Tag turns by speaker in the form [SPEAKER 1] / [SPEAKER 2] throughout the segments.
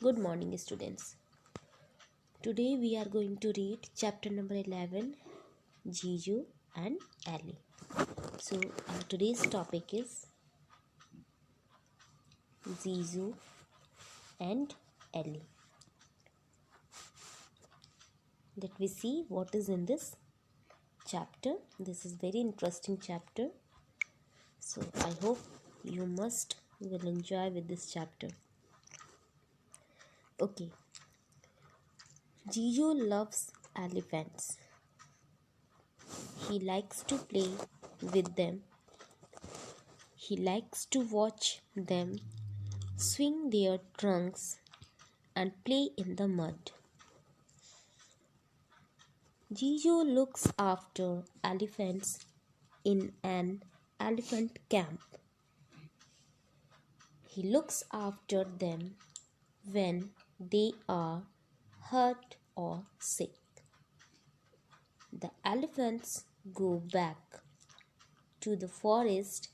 [SPEAKER 1] Good morning, students. Today we are going to read chapter number 11, Jiju and Ellie. So, today's topic is Jiju and Ellie. Let me see what is in this chapter. This is very interesting chapter. So, I hope you will enjoy with this chapter. Okay. Jiju loves elephants. He likes to play with them. He likes to watch them swing their trunks and play in the mud. Jiju looks after elephants in an elephant camp. He looks after them when they are hurt or sick. The elephants go back to the forest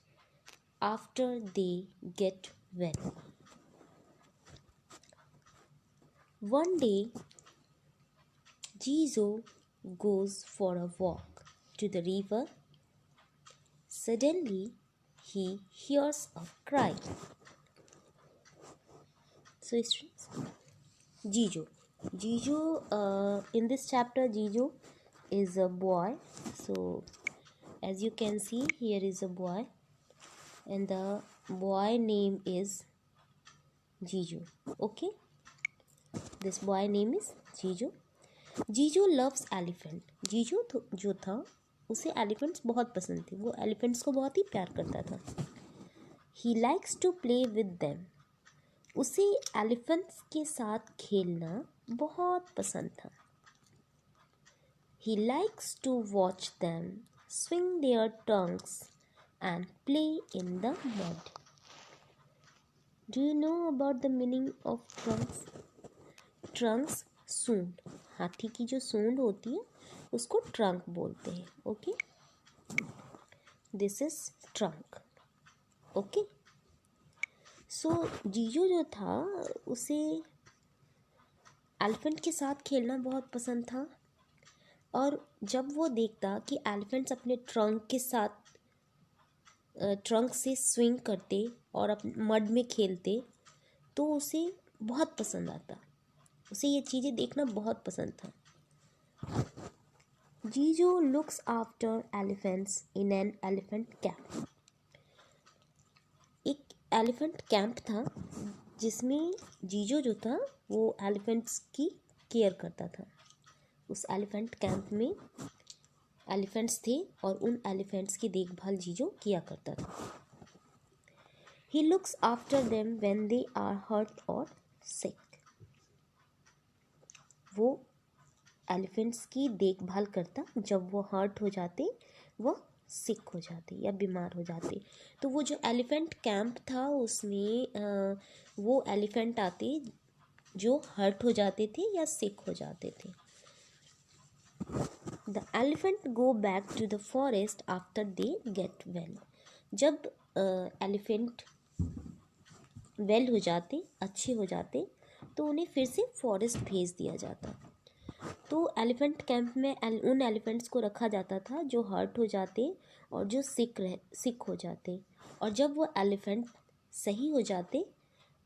[SPEAKER 1] after they get well. One day, Jiju goes for a walk to the river. Suddenly, he hears a cry. So, students, Jiju. In this chapter, Jiju is a boy. So, as you can see, here is a boy, and the boy name is Jiju. Okay, this boy name is Jiju. जीजू loves elephant. जीजू जो था उसे elephants बहुत पसंद थे. वो elephants को बहुत ही प्यार करता था. He likes to play with them. उसे एलिफेंट्स के साथ खेलना बहुत पसंद था. He likes to watch them swing their tongues and play in the mud. Do you know about the meaning of trunks? Trunks सूंड. हाथी की जो सूंड होती है उसको ट्रंक बोलते हैं. Okay, this is trunk. Okay, so Jiju जो था उसे एलिफेंट के साथ खेलना बहुत पसंद था. और जब वो देखता कि एलिफेंट्स अपने ट्रंक के साथ ट्रंक से स्विंग करते और मड में खेलते तो उसे बहुत पसंद आता. उसे ये चीज़ें देखना बहुत पसंद था. जीजू looks after elephants in an elephant camp. एक एलिफेंट कैंप था जिसमें जीजू जो था वो एलिफेंट्स की केयर करता था. उस एलिफेंट कैंप में एलिफेंट्स थे और उन एलिफेंट्स की देखभाल जीजू किया करता था. He looks after them when they are hurt और सिक. वो एलिफेंट्स की देखभाल करता जब वो हर्ट हो जाते, वो सिक हो जाते या बीमार हो जाते. तो वो जो एलिफेंट कैंप था उसमें वो एलिफेंट आते जो हर्ट हो जाते थे या सिक हो जाते थे. The elephant go back to the forest after they get well. जब एलिफेंट वेल हो जाते, अच्छे हो जाते, तो उन्हें फिर से फॉरेस्ट भेज दिया जाता. तो एलिफेंट कैंप में उन एलिफेंट्स को रखा जाता था जो हर्ट हो जाते और जो सिक हो जाते. और जब वो एलिफेंट सही हो जाते,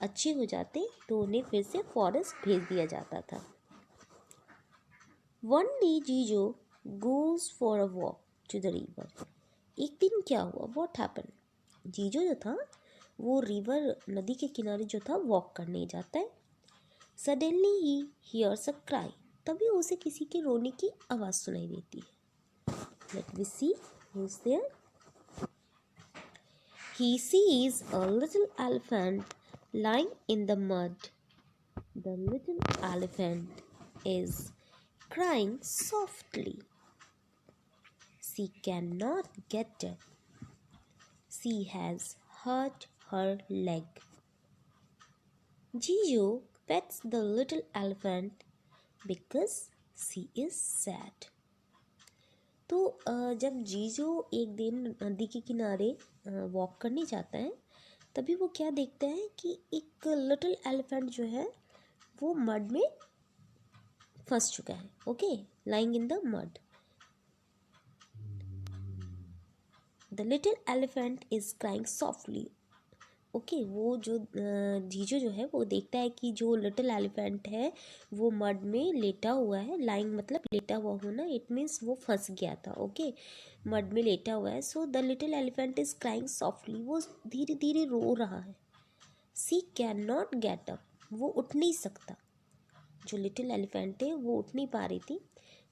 [SPEAKER 1] अच्छे हो जाते, तो उन्हें फिर से फॉरेस्ट भेज दिया जाता था. One day Jiju goes for a walk to the river. एक दिन क्या हुआ? What happen? जीजू जो था वो रिवर, नदी के किनारे जो था वॉक करने जाता है. Suddenly he hears a cry. तभी उसे किसी के रोने की आवाज़ सुनाई देती है. Let me see who is there. He sees a little elephant lying in the mud. The little elephant is crying softly. She cannot get up. She has hurt her leg. Jiju pets the little elephant because she is sad. तो जब जीजू एक दिन नदी के किनारे walk करने जाता है, तभी वो क्या देखता है कि एक लिटिल एलिफेंट जो है वो मड में फंस चुका है। Okay, lying in the mud. The little elephant is crying softly. Okay, वो जो जीजू जो है वो देखता है कि जो लिटिल एलिफेंट है वो मड में लेटा हुआ है। लाइंग मतलब लेटा हुआ होना, इट मीन्स वो फंस गया था। ओके, मड में लेटा हुआ है। So the little elephant is crying softly, वो धीरे धीरे रो रहा है। सी कैन नॉट गेट अप, वो उठ नहीं सकता। जो लिटिल एलिफेंट है वो उठ नहीं पा रही थी।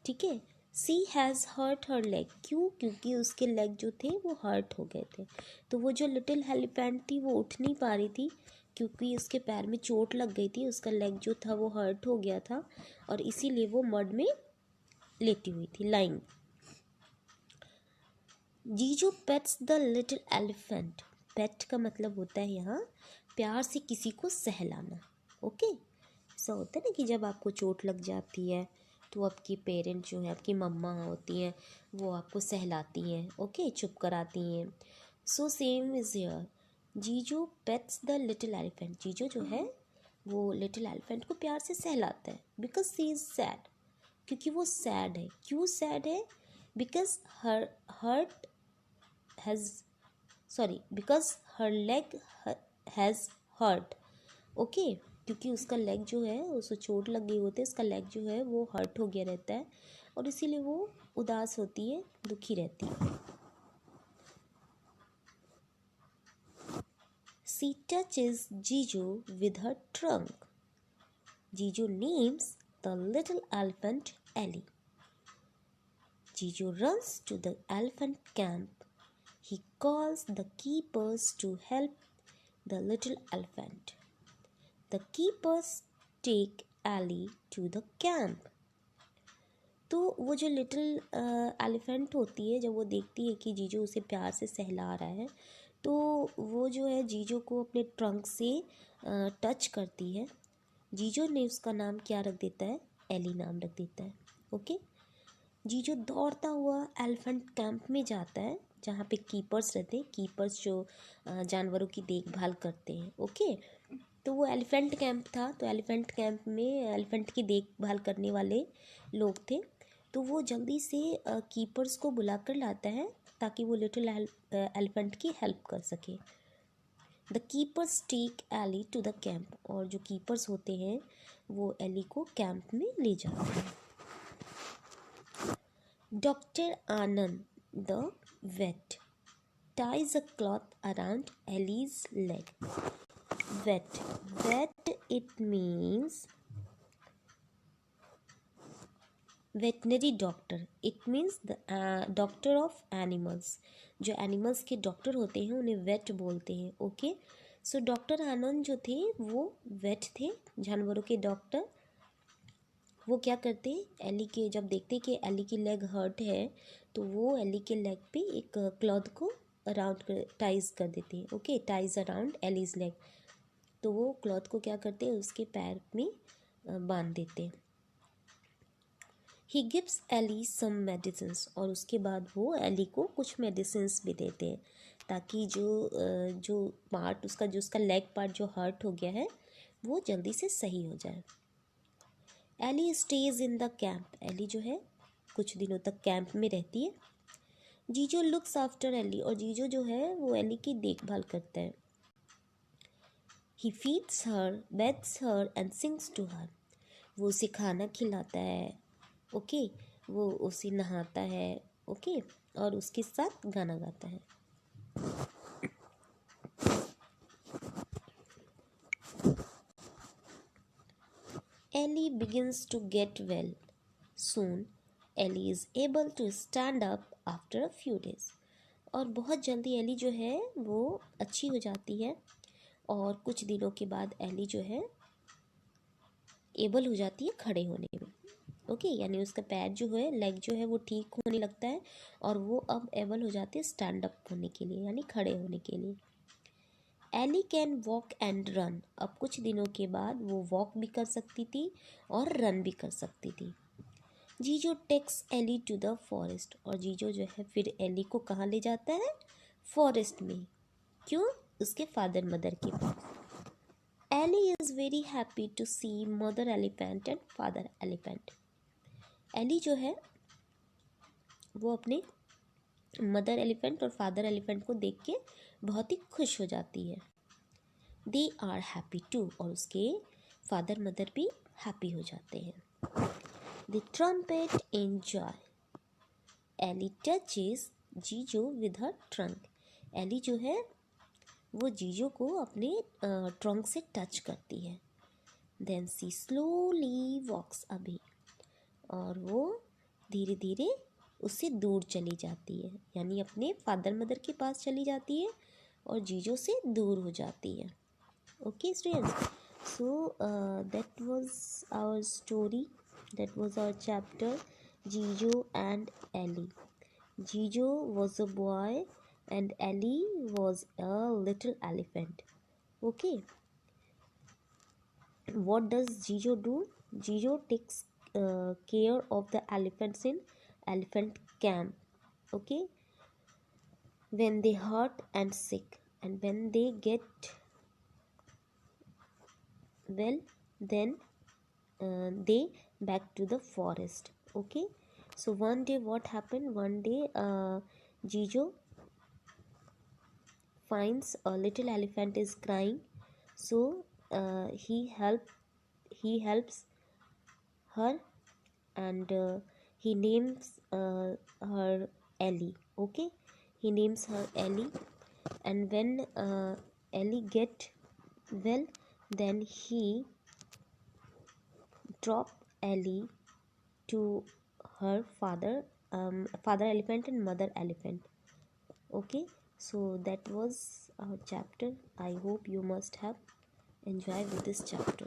[SPEAKER 1] ठीक है, सी हैज़ हर्ट हर लेग। क्यों? क्योंकि उसके लेग जो थे वो हर्ट हो गए थे। तो वो जो लिटिल एलिफेंट थी वो उठ नहीं पा रही थी क्योंकि उसके पैर में चोट लग गई थी, उसका लेग जो था वो हर्ट हो गया था और इसीलिए वो मड में लेटी हुई थी, लाइंग। जीजू पेट्स द लिटिल एलिफेंट। पेट का मतलब होता है यहाँ प्यार से किसी को सहलाना। ओके, ऐसा होता है ना कि जब आपको चोट लग जाती है तो आपकी पेरेंट जो है, आपकी मम्मा होती हैं, वो आपको सहलाती हैं। ओके, चुप कराती हैं। सो सेम इज़ हियर, जीजू पेट्स द लिटिल एलिफेंट। जीजू जो है वो लिटिल एलिफेंट को प्यार से सहलाता है बिकॉज सी इज़ सैड, क्योंकि वो सैड है। क्यों सैड है? Because her hurt has because her leg has hurt. Okay, क्योंकि उसका लेग जो है, उसको चोट लग गई होती है, उसका लेग जो है वो हर्ट हो गया रहता है और इसीलिए वो उदास होती है, दुखी रहती है। She touches Jiju with her trunk. Jiju names the little elephant Ellie. Jiju runs to the elephant camp. He calls the keepers to help the little elephant. The keepers take Ellie to the camp. तो वो जो little elephant होती है, जब वो देखती है कि जीजू उसे प्यार से सहला रहा है तो वो जो है जीजू को अपने ट्रंक से टच करती है। जीजू ने उसका नाम क्या रख देता है? एली नाम रख देता है। ओके, जीजू दौड़ता हुआ एलिफेंट कैंप में जाता है जहाँ पे कीपर्स रहते हैं। कीपर्स जो जानवरों की देखभाल करते हैं। ओके, तो वो एलिफेंट कैंप था, तो एलिफेंट कैंप में एलिफेंट की देखभाल करने वाले लोग थे। तो वो जल्दी से कीपर्स को बुला कर लाता है ताकि वो लिटिल एलिफेंट की हेल्प कर सके। The keepers take Ellie to the camp, और जो कीपर्स होते हैं वो एली को कैंप में ले जाते हैं। Doctor Anand the vet ties a cloth around Ellie's leg. Vet it means veterinary doctor. It means the doctor of animals. जो एनिमल्स के डॉक्टर होते हैं उन्हें वेट बोलते हैं। ओके, सो डॉक्टर आनंद जो थे वो वेट थे, जानवरों के डॉक्टर। वो क्या करते हैं, एली के जब देखते कि एली की लेग हर्ट है तो वो एली के लेग पे एक क्लॉथ को अराउंड टाइज कर देते हैं। Okay, ties around allies leg. तो वो क्लॉथ को क्या करते हैं, उसके पैर में बांध देते हैं। He gives Ellie some medicines, और उसके बाद वो एली को कुछ मेडिसिन्स भी देते हैं ताकि जो पार्ट उसका लेग पार्ट जो हर्ट हो गया है वो जल्दी से सही हो जाए। Ellie stays in the camp. Ellie जो है कुछ दिनों तक कैंप में रहती है। जीजू लुक्स आफ्टर एली, और जीजू जो है वो एली की देखभाल करता है। He feeds her, bathes her and sings to her. वो उसे खाना खिलाता है। ओके, वो उसे नहाता है। ओके, और उसके साथ गाना गाता है। Ellie begins to get well. Soon, Ellie is able to stand up after a few days. और बहुत जल्दी एली जो है वो अच्छी हो जाती है और कुछ दिनों के बाद एली जो है एबल हो जाती है खड़े होने में। ओके, यानी उसका पैर जो है, लेग जो है वो ठीक होने लगता है और वो अब एबल हो जाती है स्टैंड अप होने के लिए, यानी खड़े होने के लिए। Ellie can walk and run. अब कुछ दिनों के बाद वो वॉक भी कर सकती थी और रन भी कर सकती थी। Jijo takes Ellie to the forest, और जीजो जो है फिर एली को कहाँ ले जाता है? फॉरेस्ट में। क्यों? उसके फादर मदर के पास। Ellie is very happy to see mother elephant and father elephant. Ellie जो है वो अपने मदर एलिफेंट और फादर एलिफेंट को देख के बहुत ही खुश हो जाती है. दे आर हैप्पी टू, और उसके फादर मदर भी हैप्पी हो जाते हैं. The trumpet enjoy. Ellie touches Jijo with her trunk. Ellie जो है वो जीजो को अपने ट्रंक से टच करती है. देन सी स्लोली वॉक्स अवे, और वो धीरे धीरे उससे दूर चली जाती है, यानी अपने फादर मदर के पास चली जाती है और जीजो से दूर हो जाती है. Okay students, so that was our story, that was our chapter Jijo and Ellie. Jijo was a boy and Ellie was a little elephant. Okay, what does Jijo do? Jijo takes care of the elephants in elephant camp. Okay, when they hurt and sick, and when they get well, then they back to the forest. Okay, so one day what happened? One day Jijo finds a little elephant is crying, so he helps her, and he names her Ellie. Okay, he names her Ellie, and when Ellie get well, then he drop Ellie to her father elephant and mother elephant. Okay, so that was our chapter. I hope you must have enjoyed with this chapter.